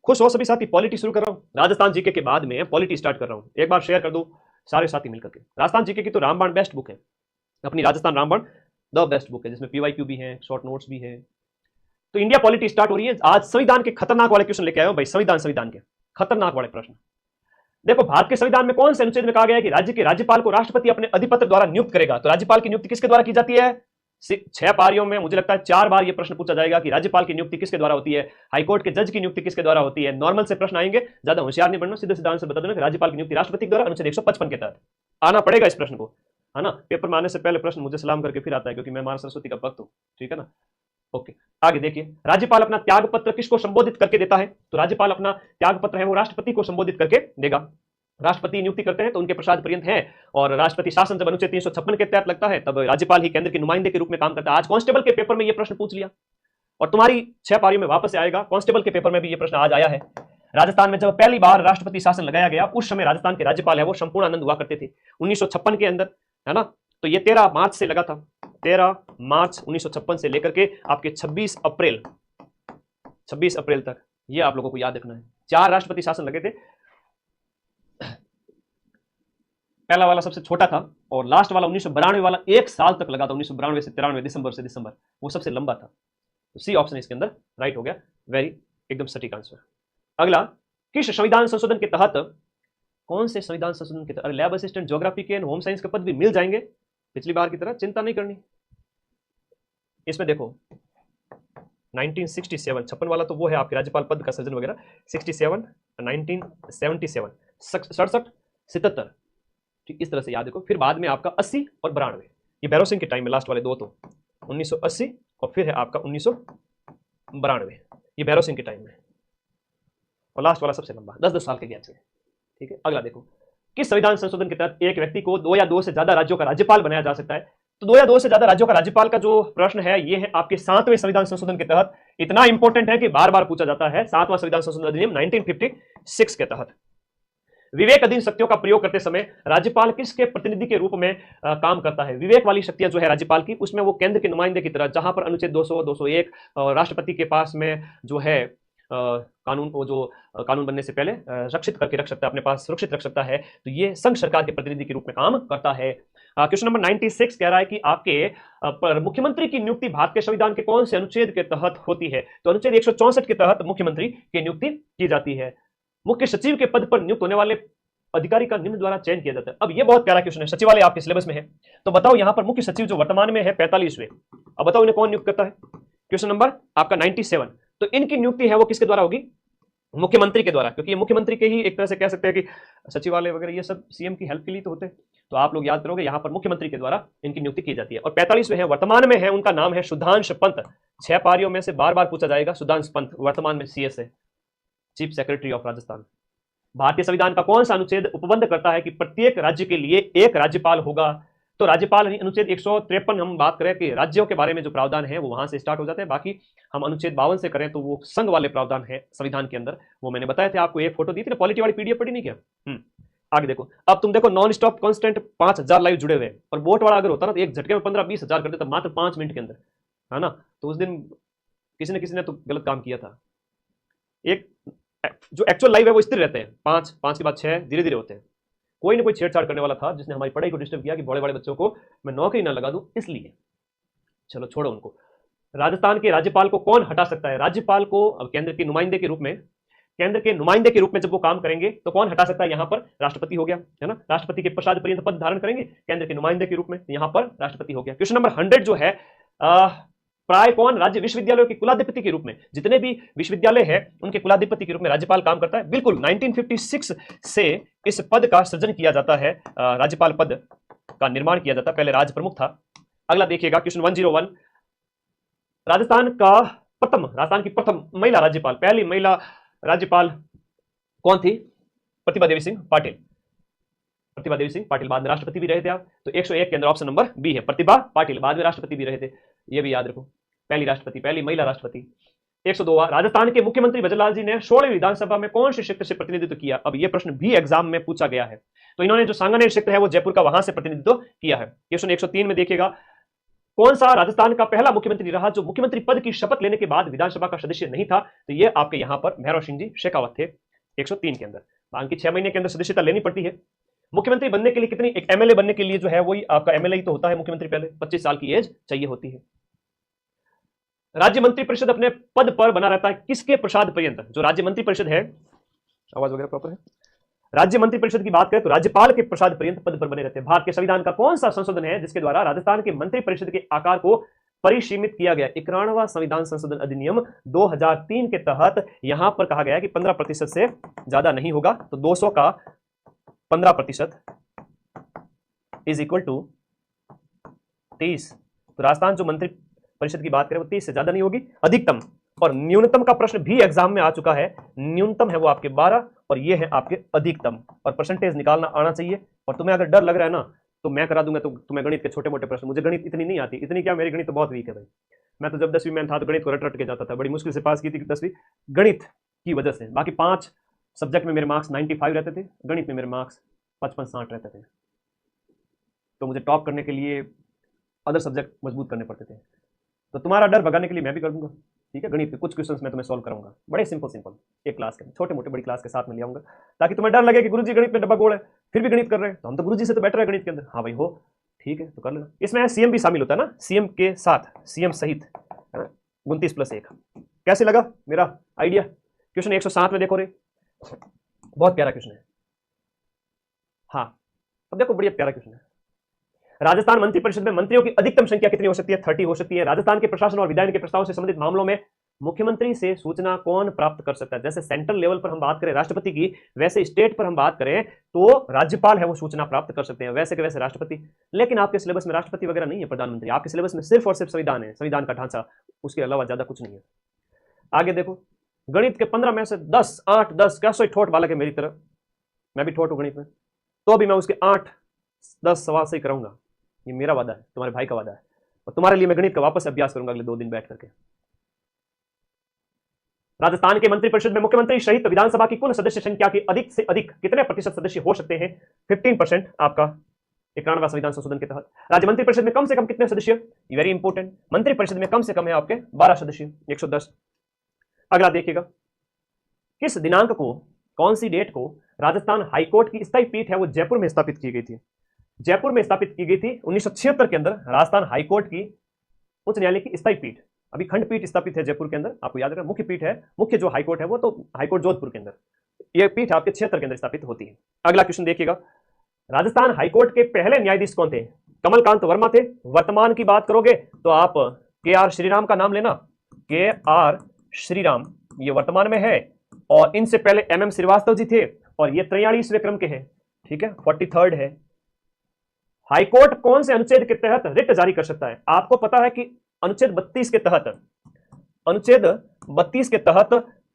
खुश हो सभी साथी? पॉलिटी शुरू कर रहा हूँ, राजस्थान जीके के बाद में पॉलिटी स्टार्ट कर रहा हूँ। एक बार शेयर कर दो सारे साथी मिलकर के। राजस्थान जीके की तो रामबाण बेस्ट बुक है, अपनी राजस्थान रामबाण द बेस्ट बुक है, जिसमें पीवाईक्यू भी है, शॉर्ट नोट्स भी है। तो इंडिया पॉलिटी स्टार्ट हो रही है। आज संविधान के खतरनाक वाले क्वेश्चन लेके आए हो भाई, संविधान के खतरनाक वाले प्रश्न। देखो, भारत के संविधान में कौन से अनुच्छेद में कहा गया है कि राज्य के राज्यपाल को राष्ट्रपति अपने अधिपत्र द्वारा नियुक्त करेगा? तो राज्यपाल की नियुक्ति किसके द्वारा की जाती है? 6 पारियों में मुझे लगता है 4 बार यह प्रश्न पूछा जाएगा कि राज्यपाल की नियुक्ति किसके द्वारा होती है, हाईकोर्ट के जज की नियुक्ति किसके द्वारा होती है। नॉर्मल से प्रश्न आएंगे, ज्यादा होशियार नहीं बनना, सीधे सीधा आंसर बता देना कि राज्यपाल की नियुक्ति राष्ट्रपति द्वारा अनुच्छेद 155 के तहत। आना पड़ेगा इस प्रश्न को, है ना। पेपर में आने से पहले प्रश्न मुझे सलाम करके फिर आता है, क्योंकि मैं मां सरस्वती का भक्त हूं, ठीक है ना। ओके, आगे देखिए, राज्यपाल अपना त्याग पत्र किसको संबोधित करके देता है? तो राज्यपाल अपना त्याग पत्र है वो राष्ट्रपति को संबोधित करके देगा। राष्ट्रपति नियुक्ति करते हैं तो उनके प्रसाद पर्यंत है, और राष्ट्रपति शासन जब अनुच्छेद 356 के तहत लगता है तब राज्यपाल ही केंद्र के नुमाइंदे के रूप में काम करता है। आज कांस्टेबल के पेपर में यह प्रश्न पूछ लिया, और तुम्हारी 6 पारियों में वापस आएगा। कांस्टेबल के पेपर में भी यह प्रश्न आज आया है। राजस्थान में जब पहली बार राष्ट्रपति शासन लगाया गया, उस समय राजस्थान के राज्यपाल है वो संपूर्णानंद हुआ करते थे 1956 के अंदर, है ना। तो ये 13 मार्च से लगा था, 13 मार्च 1956 से लेकर के आपके 26 अप्रैल तक, ये आप लोगों को याद रखना है। 4 राष्ट्रपति शासन लगे थे। पहला वाला सबसे छोटा था, और लास्ट वाला 1992 वाला 1 साल तक लगा था, 1992 से 93 दिसंबर से दिसंबर, वो सबसे लंबा था। तो सी ऑप्शन इसके अंदर राइट हो गया, वेरी एकदम सटीक आंसर। अगला, किस संविधान संशोधन के तहत, कौन से संविधान संशोधन के तहत? लैब असिस्टेंट, ज्योग्राफी के, होम साइंस के पद भी मिल जाएंगे पिछली बार की तरह, चिंता नहीं करनी। इसमें देखो 1967, 56 वाला तो वो है आपके राज्यपाल पद का सृजन वगैरह, 67, 1977, 67, 77, ठीक इस तरह से याद रखो। फिर बाद में आपका 80 और 92, ये भैरव सिंह के टाइम में लास्ट वाले दो, तो 1980 और फिर है आपका 1992, ये भैरव सिंह के टाइम में, और लास्ट वाला सबसे लंबा 10-10 साल के गैप से, ठीक है। अगला देखो, किस संविधान संशोधन के तहत एक व्यक्ति को 2 या 2 से ज्यादा राज्यों का राज्यपाल बनाया जा सकता है? तो 2 या 2 से ज्यादा राज्यों का राज्यपाल का जो प्रश्न है ये है आपके 7वें संविधान संशोधन के तहत। इतना इंपॉर्टेंट है कि बार बार पूछा जाता है। 7वां संविधान संशोधन अधिनियम 1956 के तहत विवेक अधीन शक्तियों का प्रयोग करते समय राज्यपाल किसके प्रतिनिधि के रूप में काम करता है? विवेक वाली शक्तियां जो है राज्यपाल की, उसमें वो केंद्र के नुमाइंदे की तरह, जहां पर अनुच्छेद 200, 201 राष्ट्रपति के पास में जो है कानून को, जो कानून बनने से पहले रक्षित करके रख सकता है, अपने पास सुरक्षित रख सकता है, तो ये संघ सरकार के प्रतिनिधि के रूप में काम करता है। क्वेश्चन नंबर 96 कह रहा है कि आपके मुख्यमंत्री की नियुक्ति भारत के संविधान के कौन से अनुच्छेद के तहत होती है? तो अनुच्छेद 164 के तहत मुख्यमंत्री की नियुक्ति की जाती है। मुख्य सचिव के पद पर नियुक्त होने वाले अधिकारी का निम्न द्वारा चयन किया जाता है। अब ये बहुत प्यारा क्वेश्चन है, सचिवालय आपके सिलेबस में है, तो बताओ यहां पर मुख्य सचिव जो वर्तमान में है 45वें, अब बताओ इन्हें कौन नियुक्त करता है? क्वेश्चन नंबर आपका 97, तो इनकी नियुक्ति है वो किसके द्वारा होगी? मुख्यमंत्री के द्वारा, क्योंकि ये मुख्यमंत्री के ही एक तरह से कह सकते हैं कि सचिवालय वगैरह ये सब सीएम की हेल्प के लिए तो होते हैं, तो आप लोग याद करोगे यहां पर मुख्यमंत्री के द्वारा इनकी नियुक्ति की जाती है। और 45वें है, वर्तमान में है, उनका नाम है सुधांश पंत। 6 पारियों में से बार बार पूछा जाएगा, सुधांश पंत वर्तमान में सीएस है, चीफ सेक्रेटरी ऑफ राजस्थान। भारतीय संविधान का कौन सा अनुच्छेद उपबंध करता है कि प्रत्येक राज्य के लिए एक राज्यपाल होगा? तो राज्यपाल अनुच्छेद 153 हम बात करें कि राज्यों के बारे में जो प्रावधान है वो वहां से स्टार्ट हो जाते हैं। बाकी हम अनुच्छेद 52 से करें तो वो संघ वाले प्रावधान है संविधान के अंदर, वो मैंने बताया थे आपको, एक फोटो दी थी ना, पॉलिटी वाली पीडीएफ पढ़ी नहीं क्या? आगे देखो, अब तुम देखो नॉन स्टॉप कांस्टेंट 5000 लाइव जुड़े हुए, और वोट वाला अगर होता ना तो एक झटके में 15-20 हजार कर देता मात्र 5 मिनट के अंदर, है ना। तो उस दिन किसी ने तो गलत काम किया था। एक जो एक्चुअल लाइव है वो स्थिर रहते हैं, 5 के बाद 6 धीरे धीरे होते हैं। कोई ना कोई छेड़छाड़ करने वाला था जिसने हमारी पढ़ाई को डिस्टर्ब किया कि बड़े बड़े बच्चों को मैं नौकरी ना लगा दूं, इसलिए चलो छोड़ो उनको। राजस्थान के राज्यपाल को कौन हटा सकता है? राज्यपाल को अब केंद्र के नुमाइंदे के रूप में जब वो काम करेंगे तो कौन हटा सकता है? यहां पर राष्ट्रपति हो गया, है ना। राष्ट्रपति के प्रसाद पर्यंत पद धारण करेंगे केंद्र के नुमाइंदे के रूप में, यहां पर राष्ट्रपति हो गया। क्वेश्चन नंबर 100 जो है, प्राय कौन राज्य विश्वविद्यालयों के कुलाधिपति के रूप में, जितने भी विश्वविद्यालय है उनके कुलाधिपति के रूप में राज्यपाल काम करता है? बिल्कुल, 1956 से इस पद का सृजन किया जाता है, राज्यपाल पद का निर्माण किया जाता है, पहले राज प्रमुख था। अगला देखिएगा क्वेश्चन 101, राजस्थान की प्रथम महिला राज्यपाल, पहली महिला राज्यपाल कौन थी? प्रतिभा देवी सिंह पाटिल। बाद में राष्ट्रपति भी रहे थे आप, तो 101 के अंदर ऑप्शन नंबर बी है, प्रतिभा पाटिल, बाद में राष्ट्रपति भी रहे थे, ये भी याद रखो, पहली महिला राष्ट्रपति। 102, राजस्थान के मुख्यमंत्री भजनलाल जी ने 16वीं विधानसभा में कौन से क्षेत्र से प्रतिनिधित्व किया? अब यह प्रश्न भी एग्जाम में पूछा गया है, तो इन्होंने जो सांगानेर क्षेत्र है वो जयपुर का, वहां से प्रतिनिधित्व किया है। क्वेश्चन 103 में देखिएगा, कौन सा राजस्थान का पहला मुख्यमंत्री रहा जो मुख्यमंत्री पद की शपथ लेने के बाद विधानसभा का सदस्य नहीं था? तो ये आपके यहां पर भैरव सिंह जी शेखावत थे 103 के अंदर। बाकी 6 महीने के अंदर सदस्यता लेनी पड़ती है। मुख्यमंत्री बनने के लिए कितनी, एक एमएलए बनने के लिए जो है वही आपका एमएलए ही तो होता है मुख्यमंत्री, पहले 25 साल की एज चाहिए होती है। राज्य मंत्री परिषद अपने पद पर बना रहता है किसके प्रसाद पर्यंत? जो राज्य मंत्री परिषद है, आवाज वगैरह प्रॉपर है, राज्य मंत्री परिषद की बात करें तो राज्यपाल के प्रसाद पर्यंत पद पर बने रहते हैं। भारत के संविधान का कौन सा संशोधन है जिसके द्वारा राजस्थान के मंत्री परिषद के आकार को परिसीमित किया गया? 91वां संविधान संशोधन अधिनियम 2003 के तहत यहां पर कहा गया कि 15% से ज्यादा नहीं होगा, तो 200 का 15% इज इक्वल टू 30। तो राजस्थान जो मंत्री परिषद की बात करें वो 30 से ज्यादा नहीं होगी। अधिकतम और न्यूनतम का प्रश्न भी एग्जाम में आ चुका है। न्यूनतम है वो आपके 12 और ये है आपके अधिकतम, और परसेंटेज निकालना आना चाहिए। और तुम्हें अगर डर लग रहा है ना तो मैं करा दूंगा, तो तुम्हें गणित के छोटे मोटे प्रश्न, मुझे गणित इतनी नहीं आती, इतनी क्या, मेरी गणित तो बहुत वीक है भाई। मैं तो जब 10वीं में था तो गणित को रट रट के जाता था, बड़ी मुश्किल से पास की थी 10वीं गणित की वजह से। बाकी 5 सब्जेक्ट में मेरे मार्क्स 95 रहते थे, गणित में मेरे मार्क्स 55-60 रहते थे। तो मुझे टॉप करने के लिए अदर सब्जेक्ट मजबूत करने पड़ते थे। तो तुम्हारा डर भगाने के लिए मैं भी कर दूंगा, ठीक है। गणित के कुछ क्वेश्चंस मैं तुम्हें सॉल्व कराऊंगा, बड़े सिंपल एक क्लास के, छोटे मोटे बड़ी क्लास के साथ में ले आऊंगा, ताकि तुम्हें डर लगे कि गुरुजी गणित में डब्बा गोल है फिर भी गणित कर रहे हैं, तो हम तो गुरुजी से तो बेटर है गणित के अंदर। हाँ भाई हो, ठीक है तो कर लेना। इसमें सीएम भी शामिल होता है ना, सीएम के साथ, सीएम सहित 29+1। कैसे लगा मेरा आइडिया? क्वेश्चन 107 में देखो रे, बहुत प्यारा क्वेश्चन है। हाँ अब देखो, बढ़िया प्यारा क्वेश्चन है। राजस्थान मंत्री परिषद में मंत्रियों की अधिकतम संख्या कितनी हो सकती है? 30 हो सकती है। राजस्थान के प्रशासन और विधायन के प्रस्ताव से संबंधित मामलों में मुख्यमंत्री से सूचना कौन प्राप्त कर सकता है? जैसे सेंट्रल लेवल पर हम बात करें राष्ट्रपति की, वैसे स्टेट पर हम बात करें तो राज्यपाल है वो सूचना प्राप्त कर सकते हैं, वैसे के वैसे राष्ट्रपति। लेकिन आपके सिलेबस में राष्ट्रपति वगैरह नहीं है, प्रधानमंत्री। आपके सिलेबस में सिर्फ और सिर्फ संविधान है, संविधान का ढांचा, उसके अलावा ज्यादा कुछ नहीं है। आगे देखो, गणित के 15 में से 10, 8, 10 कैसे ठोट बालक है मेरी तरह, मैं भी ठोट हूं गणित में, तो भी मैं उसके 8, 10 सवाल से ही कराऊंगा। ये मेरा वादा है, तुम्हारे भाई का वादा है, और तुम्हारे लिए मैं गणित का वापस अभ्यास करूंगा अगले 2 दिन बैठ करके। राजस्थान के मंत्रिपरिषद में मुख्यमंत्री सहित विधानसभा की कुल सदस्य संख्या के अधिक से अधिक कितने प्रतिशत सदस्य हो सकते हैं? 15% आपका 91वां संविधान संशोधन के तहत। राज्य मंत्रिपरिषद में कम से कम कितने सदस्य? वेरी इंपोर्टेंट, मंत्रिपरिषद में कम से कम है आपके 12 सदस्य, 110। अगला देखिएगा, किस दिनांक को, कौन सी डेट को राजस्थान हाईकोर्ट की स्थायी पीठ है वो जयपुर में स्थापित की गई थी? जयपुर में स्थापित की गई थी 1976 के अंदर राजस्थान हाईकोर्ट की उच्च न्यायालय की स्थायी पीठ। अभी खंडपीठ स्थापित है जयपुर के अंदर, आपको याद रखना। मुख्य पीठ है, मुख्य जो हाईकोर्ट है वो तो हाईकोर्ट जोधपुर के अंदर, यह पीठ आपके 76 के अंदर स्थापित होती है। अगला क्वेश्चन देखिएगा, राजस्थान हाईकोर्ट के पहले न्यायाधीश कौन थे? कमलकांत वर्मा थे। वर्तमान की बात करोगे तो आप के.आर. श्रीराम का नाम लेना, के.आर. श्रीराम ये वर्तमान में है, और इनसे पहले एम.एम. श्रीवास्तव जी थे, और ये 43वें क्रम के हैं, ठीक है, 43rd है। हाईकोर्ट कौन से अनुच्छेद के तहत रिट जारी कर सकता है? आपको पता है कि अनुच्छेद 32 के तहत, अनुच्छेद 32 के तहत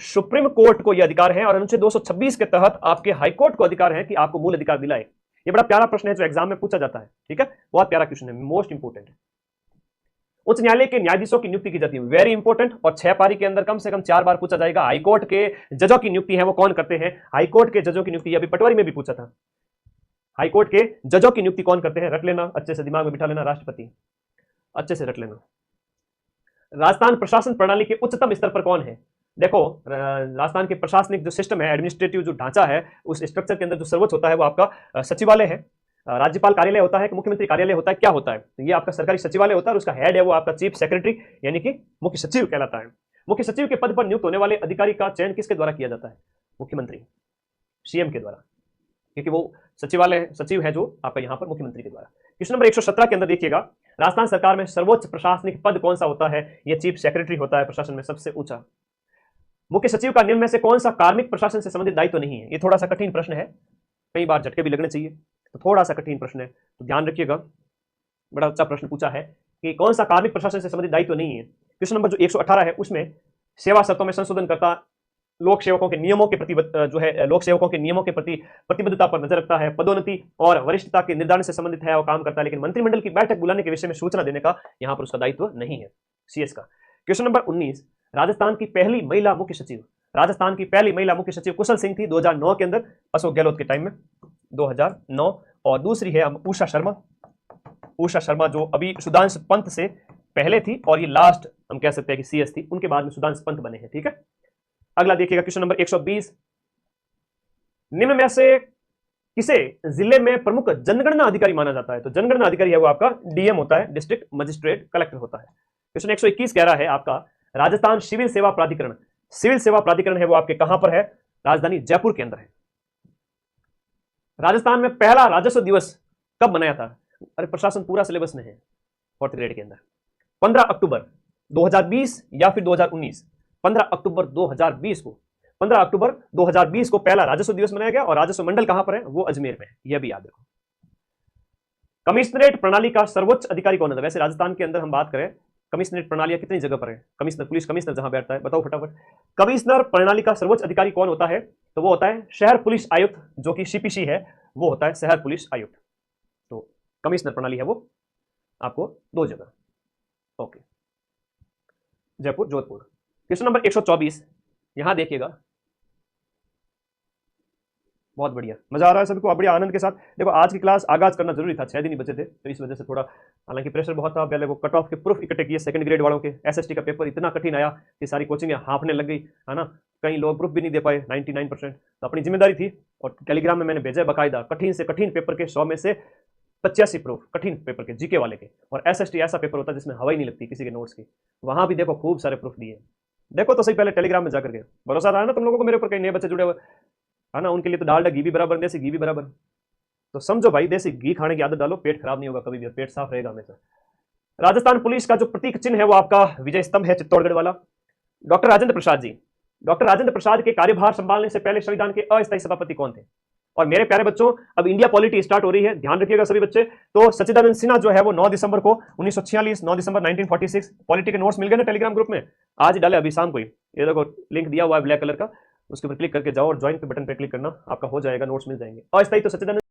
सुप्रीम कोर्ट को यह अधिकार है, और अनुच्छेद 226 के तहत आपके हाईकोर्ट को अधिकार है कि आपको मूल अधिकार दिलाए। ये बड़ा प्यारा प्रश्न है जो एग्जाम में पूछा जाता है, ठीक है, बहुत प्यारा क्वेश्चन है, मोस्ट इंपोर्टेंट। उच्च न्यायालय के न्यायाधीशों की नियुक्ति की जाती है, वेरी इंपोर्टेंट, और 6 पारी के अंदर कम से कम 4 बार पूछा जाएगा। हाईकोर्ट के जजों की नियुक्ति है वो कौन करते हैं? हाईकोर्ट के जजों की नियुक्ति अभी पटवारी में भी पूछा था, हाईकोर्ट के जजों की नियुक्ति कौन करते हैं? रट लेना, अच्छे से दिमाग में बिठा लेना, राष्ट्रपति, अच्छे से रट लेना। राजस्थान प्रशासन प्रणाली के उच्चतम स्तर पर कौन है? देखो, राजस्थान के प्रशासनिक जो सिस्टम है, एडमिनिस्ट्रेटिव जो ढांचा है, उस स्ट्रक्चर के अंदर जो सर्वोच्च होता है वो आपका सचिवालय है। राज्यपाल कार्यालय होता है कि मुख्यमंत्री कार्यालय होता है, क्या होता है? तो ये आपका सरकारी सचिवालय होता है, और उसका हेड है वो आपका चीफ सेक्रेटरी यानी कि मुख्य सचिव कहलाता है। मुख्य सचिव के पद पर नियुक्त होने वाले अधिकारी का चयन किसके द्वारा किया जाता है? मुख्यमंत्री, सीएम के द्वारा, क्योंकि वो सचिवालय सचिव है जो आपका यहां पर मुख्यमंत्री के द्वारा। क्वेश्चन नंबर 117 के अंदर देखिएगा, राजस्थान सरकार में सर्वोच्च प्रशासनिक पद कौन सा होता है? यह चीफ सेक्रेटरी होता है, प्रशासन में सबसे ऊंचा। मुख्य सचिव का निम्न में से कौन सा कार्मिक प्रशासन से संबंधित दायित्व नहीं है? ये थोड़ा सा कठिन प्रश्न है, कई बार झटके भी लगने चाहिए, तो थोड़ा सा कठिन प्रश्न है, तो ध्यान रखिएगा। बड़ा अच्छा प्रश्न पूछा है कि कौन सा कार्मिक प्रशासन से संबंधित दायित्व नहीं है। क्वेश्चन नंबर जो 118 है उसमें सेवा शर्तों में संशोधन करता, लोक सेवकों के नियमों के प्रति जो है लोक सेवकों के नियमों के प्रति प्रतिबद्धता पर नजर रखता है, पदोन्नति और वरिष्ठता के निर्धारण से संबंधित है वो काम करता है, लेकिन मंत्रिमंडल की बैठक बुलाने के विषय में सूचना देने का यहां पर उसका दायित्व नहीं है, सीएस का। क्वेश्चन नंबर 19, राजस्थान की पहली महिला मुख्य सचिव, राजस्थान की पहली महिला मुख्य सचिव कुशल सिंह थी 2009 के अंदर, अशोक गहलोत के टाइम में 2009, और दूसरी है उषा शर्मा, उषा शर्मा जो अभी सुधांशु पंत से पहले थी, और ये लास्ट हम कह सकते हैं कि सीएस थी, उनके बाद में सुधांशु पंत बने हैं। ठीक है, अगला देखिएगा क्वेश्चन नंबर 120, निम्न में से किसे जिले में प्रमुख जनगणना अधिकारी माना जाता है? तो जनगणना अधिकारी है वो आपका डीएम होता है, डिस्ट्रिक्ट मजिस्ट्रेट कलेक्टर होता है। क्वेश्चन 121 कह रहा है आपका राजस्थान सिविल सेवा प्राधिकरण, सिविल सेवा प्राधिकरण है वो आपके कहां पर है? राजधानी जयपुर के अंदर है। राजस्थान में पहला राजस्व दिवस कब मनाया था? अरे प्रशासन पूरा सिलेबस में है 4th ग्रेड के अंदर, 15 अक्टूबर 2020 या फिर 2019। 15 अक्टूबर 2020 को, 15 अक्टूबर 2020 को पहला राजस्व दिवस मनाया गया, और राजस्व मंडल कहां पर है? वो अजमेर में है, यह भी याद रखो। कमिश्नरेट प्रणाली का सर्वोच्च अधिकारी कौन है? वैसे राजस्थान के अंदर हम बात करें, कमिश्नरेट प्रणाली कितनी जगह पर है? कमिश्नर, पुलिस कमिश्नर जहां बैठता है, बताओ फटाफट। कमिश्नर प्रणाली का सर्वोच्च अधिकारी कौन होता है? तो वो होता है शहर पुलिस आयुक्त, जो कि सीपीसी है, वो होता है शहर पुलिस आयुक्त। तो कमिश्नर प्रणाली है वो आपको 2 जगह, okay, Jaipur, Jodhpur. Question number 124, यहां देखिएगा, बहुत बढ़िया, मजा आ रहा है सभी को, बड़े आनंद के साथ। देखो आज की क्लास आगाज करना जरूरी था, 6 दिन ही बचे थे, तो इस वजह से थोड़ा, हालांकि प्रेशर बहुत था। पहले वो कट ऑफ के प्रूफ इकट्ठे किए, 2nd ग्रेड वालों के। एसएसटी का पेपर इतना कठिन आया कि सारी कोचिंग हाफने लग गई, है ना, कई लोग प्रूफ भी नहीं दे पाए, 99%। तो अपनी जिम्मेदारी थी, और टेलीग्राम में मैंने भेजा बाकायदा, कठिन से कठिन पेपर के 100 में से 85 प्रूफ, कठिन पेपर के, जीके वाले के। और एसएसटी ऐसा पेपर होता है जिसमें हवा ही नहीं लगती किसी के नोट्स की, वहां भी देखो खूब सारे प्रूफ दिए। देखो तो सही पहले टेलीग्राम में जाकर के, भरोसा रहा ना तुम लोगों को मेरे ऊपर, कई नए बच्चे जुड़े हुए, है ना, उनके लिए तो डालडा घी भी बराबर, देसी घी भी बराबर। तो समझो भाई, देसी घी खाने की आदत डालो, पेट खराब नहीं होगा कभी भी, पेट साफ रहेगा हमेशा। राजस्थान पुलिस का जो प्रतीक चिन्ह है वो आपका विजय स्तंभ है, चित्तौड़गढ़ वाला। डॉक्टर राजेंद्र प्रसाद जी, डॉक्टर राजेंद्र प्रसाद के कार्यभार संभालने से पहले संविधान के अस्थायी सभापति कौन थे? और मेरे प्यारे बच्चों, अब इंडिया पॉलिटी स्टार्ट हो रही है, ध्यान रखिएगा सभी बच्चे। तो सच्चिदानंद सिन्हा जो है वो 9 दिसंबर को 1946, 9 दिसंबर 1946, पॉलिटी के नोट्स मिल गए ना टेलीग्राम ग्रुप में, आज डाले अभी शाम को ही, ये देखो लिंक दिया हुआ है ब्लैक कलर का, उसके ऊपर क्लिक करके जाओ और ज्वाइन पे बटन पे क्लिक करना, आपका हो जाएगा, नोट्स मिल जाएंगे। अस्थायी तो सच्चिदानंद